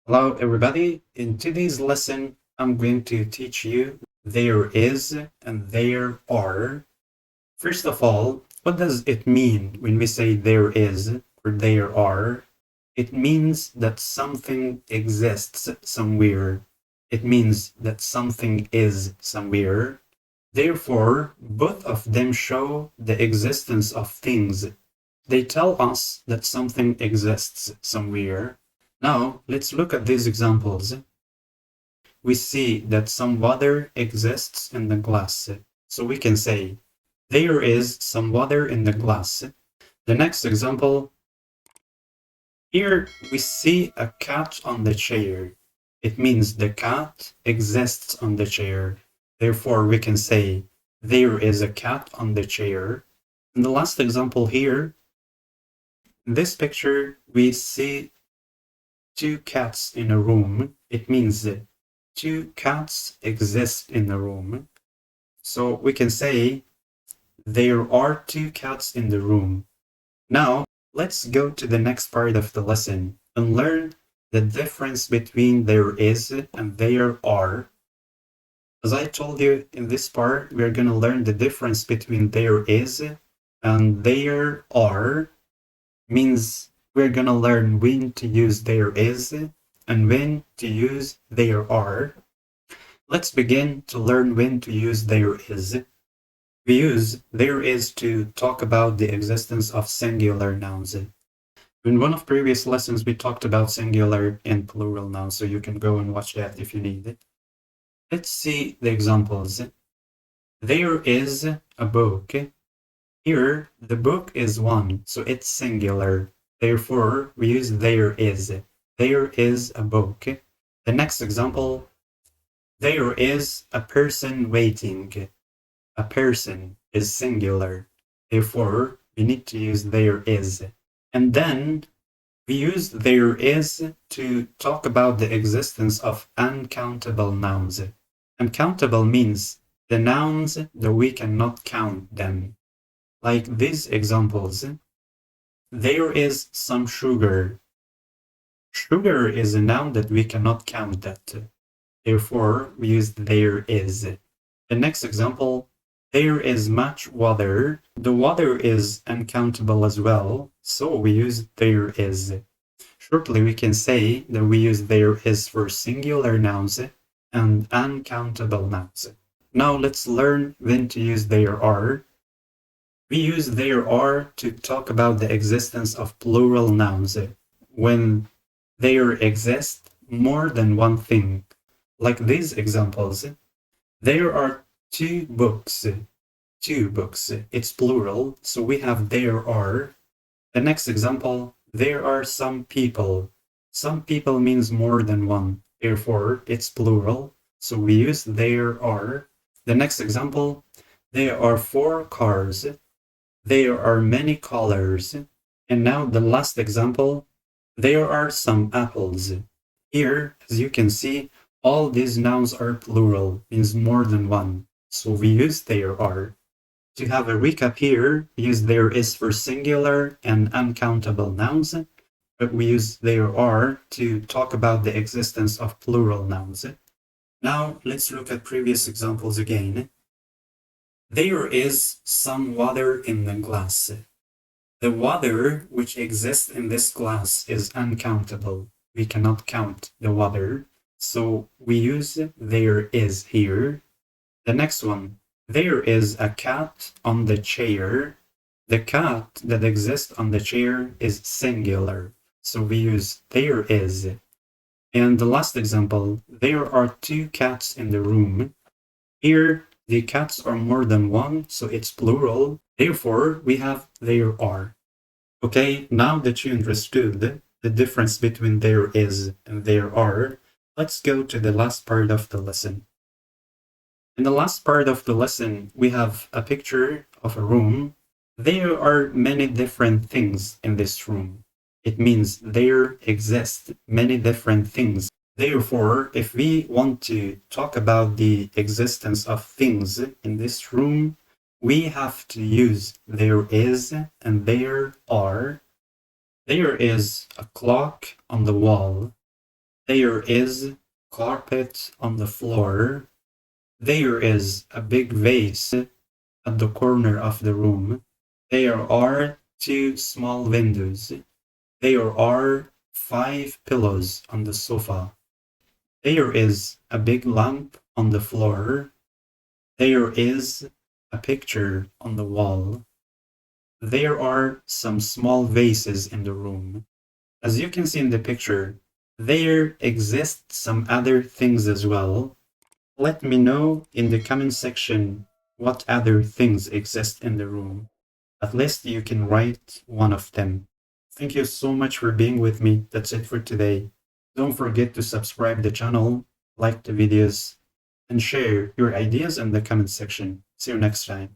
Hello everybody, in today's lesson I'm going to teach you there is and there are. First of all, what does it mean when we say there is or there are? It means that something exists somewhere. It means that something is somewhere. Therefore, both of them show the existence of things. They tell us that something exists somewhere. Now, let's look at these examples. We see that some water exists in the glass. So we can say, there is some water in the glass. The next example, here we see a cat on the chair. It means the cat exists on the chair. Therefore, we can say, there is a cat on the chair. And the last example here, in this picture, we see two cats in a room. It means that two cats exist in the room. So we can say there are two cats in the room. Now, let's go to the next part of the lesson and learn the difference between there is and there are. As I told you in this part, we're going to learn the difference between there is and there are. Means we're going to learn when to use there is and when to use there are. Let's begin to learn when to use there is. We use there is to talk about the existence of singular nouns. In one of previous lessons, we talked about singular and plural nouns, so you can go and watch that if you need it. Let's see the examples. There is a book. Here, the book is one, so it's singular. Therefore, we use there is. There is a book. The next example, there is a person waiting. A person is singular. Therefore, we need to use there is. And then we use there is to talk about the existence of uncountable nouns. Uncountable means the nouns that we cannot count them. Like these examples, there is some sugar. Sugar is a noun that we cannot count that. Therefore, we use there is. The next example, there is much water. The water is uncountable as well, so we use there is. Shortly, we can say that we use there is for singular nouns and uncountable nouns. Now let's learn when to use there are. We use there are to talk about the existence of plural nouns when there exist more than one thing. Like these examples, there are two books. Two books. It's plural, so we have there are. The next example, there are some people. Some people means more than one. Therefore, it's plural, so we use there are. The next example, there are four cars. There are many colors. And now the last example, there are some apples. Here, as you can see, all these nouns are plural, means more than one. So we use there are. To have a recap here, we use there is for singular and uncountable nouns, but we use there are to talk about the existence of plural nouns. Now let's look at previous examples again. There is some water in the glass. The water which exists in this glass is uncountable. We cannot count the water, so we use there is here. The next one, there is a cat on the chair. The cat that exists on the chair is singular, so we use there is. And the last example, there are two cats in the room. Here, the cats are more than one, so it's plural. Therefore, we have there are. Okay, now that you understood the difference between there is and there are, let's go to the last part of the lesson. In the last part of the lesson, we have a picture of a room. There are many different things in this room. It means there exist many different things. Therefore, if we want to talk about the existence of things in this room, we have to use there is and there are. There is a clock on the wall. There is carpet on the floor. There is a big vase at the corner of the room. There are two small windows. There are 5 pillows on the sofa. There is a big lamp on the floor. There is a picture on the wall. There are some small vases in the room. As you can see in the picture, there exist some other things as well. Let me know in the comment section what other things exist in the room. At least you can write one of them. Thank you so much for being with me. That's it for today. Don't forget to subscribe the channel, like the videos, and share your ideas in the comment section. See you next time.